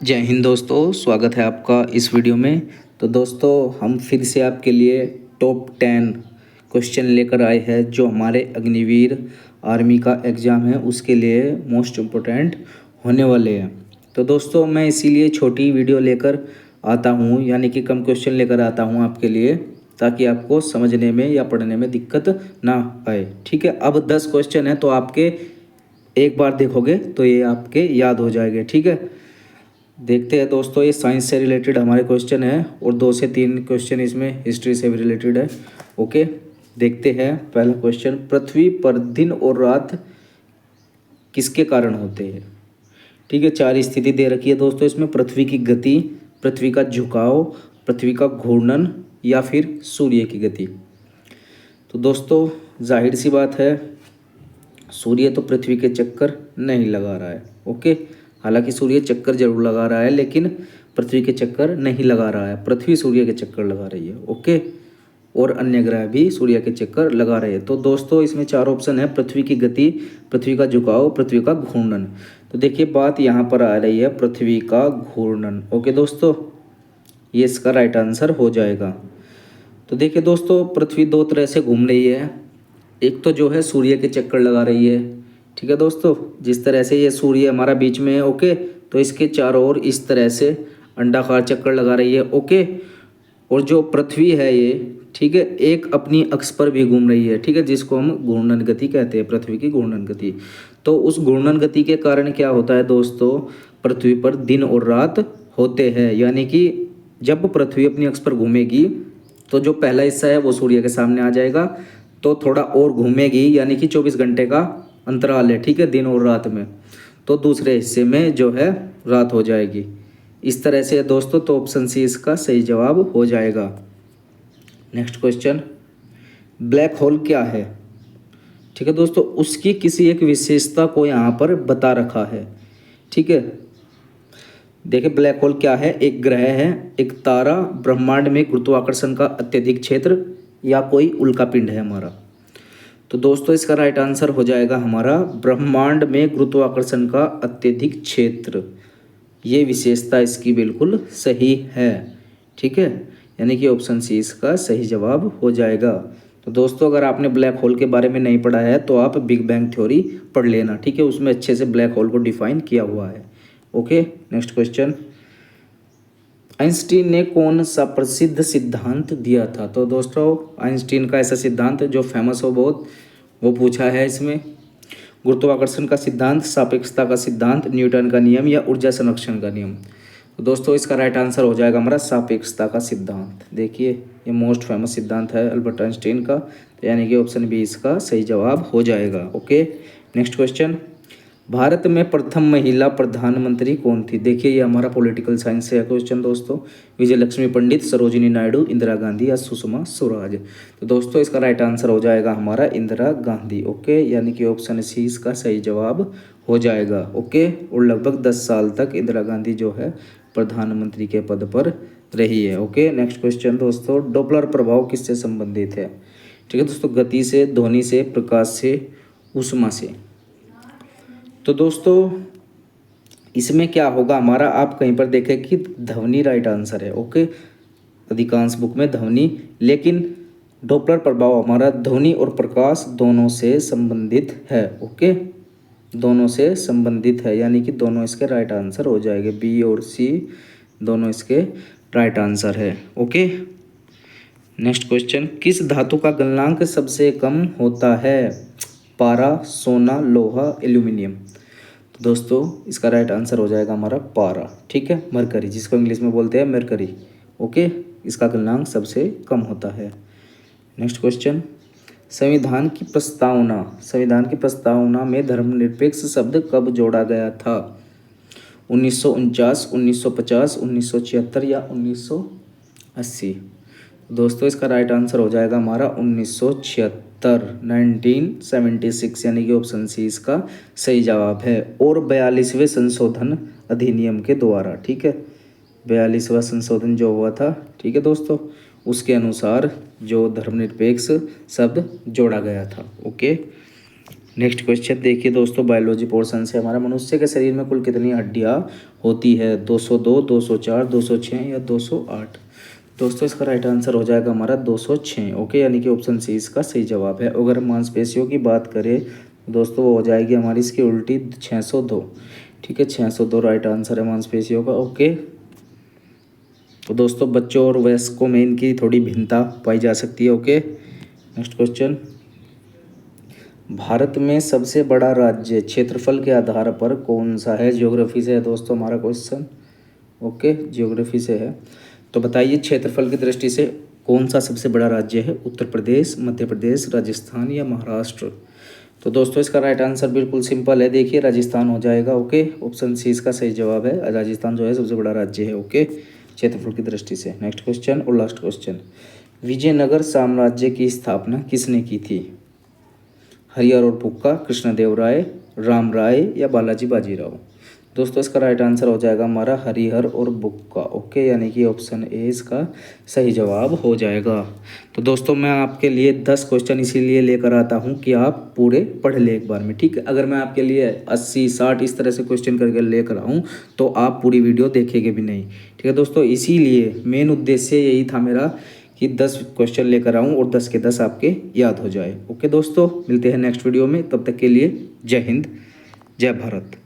जय हिंद दोस्तों, स्वागत है आपका इस वीडियो में। तो दोस्तों, हम फिर से आपके लिए टॉप 10 क्वेश्चन लेकर आए हैं जो हमारे अग्निवीर आर्मी का एग्ज़ाम है उसके लिए मोस्ट इम्पोर्टेंट होने वाले हैं। तो दोस्तों, मैं इसीलिए छोटी वीडियो लेकर आता हूँ, यानी कि कम क्वेश्चन लेकर आता हूँ आपके लिए, ताकि आपको समझने में या पढ़ने में दिक्कत ना आए। ठीक है, अब 10 क्वेश्चन है तो आपके एक बार देखोगे तो ये आपके याद हो जाएंगे। ठीक है, देखते हैं दोस्तों। ये साइंस से रिलेटेड हमारे क्वेश्चन है और 2 से 3 क्वेश्चन इसमें हिस्ट्री से भी रिलेटेड है। ओके, देखते हैं। पहला क्वेश्चन, पृथ्वी पर दिन और रात किसके कारण होते हैं? ठीक है, 4 स्थिति दे रखी है दोस्तों इसमें। पृथ्वी की गति, पृथ्वी का झुकाव, पृथ्वी का घूर्णन या फिर सूर्य की गति। तो दोस्तों, जाहिर सी बात है, सूर्य तो पृथ्वी के चक्कर नहीं लगा रहा है। ओके, हालांकि सूर्य चक्कर जरूर लगा रहा है लेकिन पृथ्वी के चक्कर नहीं लगा रहा है। पृथ्वी सूर्य के चक्कर लगा रही है। ओके, और अन्य ग्रह भी सूर्य के चक्कर लगा रहे हैं। तो दोस्तों, इसमें 4 ऑप्शन है। पृथ्वी की गति, पृथ्वी का झुकाव, पृथ्वी का घूर्णन। तो देखिए, बात यहाँ पर आ रही है पृथ्वी का घूर्णन। ओके दोस्तों, ये इसका राइट आंसर हो जाएगा। तो देखिए दोस्तों, पृथ्वी 2 तरह से घूम रही है। एक तो जो है सूर्य के चक्कर लगा रही है। ठीक है दोस्तों, जिस तरह से ये सूर्य हमारा बीच में है। ओके, तो इसके चारों ओर इस तरह से अंडाकार चक्कर लगा रही है। ओके, और जो पृथ्वी है ये, ठीक है, एक अपनी अक्ष पर भी घूम रही है। ठीक है, जिसको हम घूर्णन गति कहते हैं, पृथ्वी की घूर्णन गति। तो उस घूर्णन गति के कारण क्या होता है दोस्तों, पृथ्वी पर दिन और रात होते हैं। यानी कि जब पृथ्वी अपनी अक्ष पर घूमेगी तो जो पहला हिस्सा है वो सूर्य के सामने आ जाएगा, तो थोड़ा और घूमेगी, यानी कि 24 घंटे का अंतराल है। ठीक है, दिन और रात में, तो दूसरे हिस्से में जो है रात हो जाएगी। इस तरह से दोस्तों, तो ऑप्शन सी इसका सही जवाब हो जाएगा। नेक्स्ट क्वेश्चन, ब्लैक होल क्या है? ठीक है दोस्तों, उसकी किसी एक विशेषता को यहाँ पर बता रखा है। ठीक है, देखिए ब्लैक होल क्या है। एक ग्रह है, एक तारा, ब्रह्मांड में गुरुत्वाकर्षण का अत्यधिक क्षेत्र, या कोई उल्का पिंड है हमारा। तो दोस्तों, इसका राइट आंसर हो जाएगा हमारा ब्रह्मांड में गुरुत्वाकर्षण का अत्यधिक क्षेत्र। ये विशेषता इसकी बिल्कुल सही है। ठीक है, यानी कि ऑप्शन सी इसका सही जवाब हो जाएगा। तो दोस्तों, अगर आपने ब्लैक होल के बारे में नहीं पढ़ा है तो आप बिग बैंग थ्योरी पढ़ लेना। ठीक है, उसमें अच्छे से ब्लैक होल को डिफाइन किया हुआ है। ओके, नेक्स्ट क्वेश्चन, आइंस्टीन ने कौन सा प्रसिद्ध सिद्धांत दिया था? तो दोस्तों, आइंस्टीन का ऐसा सिद्धांत जो फेमस हो बहुत, वो पूछा है इसमें। गुरुत्वाकर्षण का सिद्धांत, सापेक्षता का सिद्धांत, न्यूटन का नियम या ऊर्जा संरक्षण का नियम। तो दोस्तों, इसका राइट आंसर हो जाएगा हमारा सापेक्षता का सिद्धांत। देखिए, ये मोस्ट फेमस सिद्धांत है अल्बर्ट आइंस्टीन का, तो यानी कि ऑप्शन बी इसका सही जवाब हो जाएगा। ओके, नेक्स्ट क्वेश्चन, भारत में प्रथम महिला प्रधानमंत्री कौन थी? देखिए, ये हमारा पॉलिटिकल साइंस से है क्वेश्चन दोस्तों। विजय लक्ष्मी पंडित, सरोजिनी नायडू, इंदिरा गांधी या सुषमा स्वराज। तो दोस्तों, इसका राइट आंसर हो जाएगा हमारा इंदिरा गांधी। ओके, यानी कि ऑप्शन सी इसका सही जवाब हो जाएगा। ओके, और लगभग 10 साल तक इंदिरा गांधी जो है प्रधानमंत्री के पद पर रही है। ओके, नेक्स्ट क्वेश्चन दोस्तों, डॉपलर प्रभाव किससे संबंधित है? ठीक है दोस्तों, गति से, ध्वनि से, प्रकाश से, ऊष्मा से। तो दोस्तों, इसमें क्या होगा हमारा, आप कहीं पर देखें कि ध्वनि राइट आंसर है। ओके, अधिकांश बुक में ध्वनि, लेकिन डॉपलर प्रभाव हमारा ध्वनि और प्रकाश दोनों से संबंधित है। ओके, दोनों से संबंधित है, यानी कि दोनों इसके राइट आंसर हो जाएंगे। बी और सी दोनों इसके राइट आंसर है। ओके, नेक्स्ट क्वेश्चन, किस धातु का गलनांक सबसे कम होता है? पारा, सोना, लोहा, एल्यूमिनियम। तो दोस्तों, इसका राइट आंसर हो जाएगा हमारा पारा। ठीक है, मरकरी, जिसको इंग्लिश में बोलते हैं मरकरी। ओके, इसका गलनांक सबसे कम होता है। नेक्स्ट क्वेश्चन, संविधान की प्रस्तावना में धर्मनिरपेक्ष शब्द कब जोड़ा गया था? 1949, 1950, 1976 या 1980। दोस्तों, इसका राइट आंसर हो जाएगा हमारा 1976, 1976, यानी कि ऑप्शन सी इसका सही जवाब है। और 42वें संशोधन अधिनियम के द्वारा। ठीक है, 42वां संशोधन जो हुआ था, ठीक है दोस्तों, उसके अनुसार जो धर्मनिरपेक्ष शब्द जोड़ा गया था। ओके, नेक्स्ट क्वेश्चन देखिए दोस्तों, बायोलॉजी पोर्शन से हमारा, मनुष्य के शरीर में कुल कितनी हड्डियां होती है? 202, 204, 206 या 208? दोस्तों इसका राइट आंसर हो जाएगा हमारा 206। ओके, यानी कि ऑप्शन सी इसका सही जवाब है। अगर मांसपेशियों की बात करें दोस्तों, वो हो जाएगी हमारी इसकी उल्टी 602। ठीक है, 602 राइट आंसर है मांसपेशियों का। ओके, तो दोस्तों बच्चों और वयस्कों में इनकी थोड़ी भिन्नता पाई जा सकती है। ओके, नेक्स्ट क्वेश्चन, भारत में सबसे बड़ा राज्य क्षेत्रफल के आधार पर कौन सा है? ज्योग्राफी से है दोस्तों हमारा क्वेश्चन। ओके, ज्योग्राफी से है। तो बताइए क्षेत्रफल की दृष्टि से कौन सा सबसे बड़ा राज्य है? उत्तर प्रदेश, मध्य प्रदेश, राजस्थान या महाराष्ट्र? तो दोस्तों इसका राइट आंसर बिल्कुल सिंपल है, देखिए राजस्थान हो जाएगा। ओके, ऑप्शन सी इसका सही जवाब है। राजस्थान जो है सबसे बड़ा राज्य है। ओके, क्षेत्रफल की दृष्टि से। नेक्स्ट क्वेश्चन और लास्ट क्वेश्चन, विजयनगर साम्राज्य की स्थापना किसने की थी? हरिहर और बुक्का, कृष्णदेवराय, राम राय या बालाजी बाजीराव? दोस्तों इसका राइट आंसर हो जाएगा हमारा हरिहर और बुक्का। ओके, यानी कि ऑप्शन ए इसका सही जवाब हो जाएगा। तो दोस्तों मैं आपके लिए 10 क्वेश्चन इसीलिए लेकर आता हूं कि आप पूरे पढ़ ले एक बार में। ठीक है, अगर मैं आपके लिए 80, 60 इस तरह से क्वेश्चन करके लेकर आऊँ तो आप पूरी वीडियो देखेंगे भी नहीं। ठीक है दोस्तों, इसीलिए मेन उद्देश्य यही था मेरा कि 10 क्वेश्चन लेकर आऊँ और 10 के 10 आपके याद हो जाए। ओके दोस्तों, मिलते हैं नेक्स्ट वीडियो में, तब तक के लिए जय हिंद, जय भारत।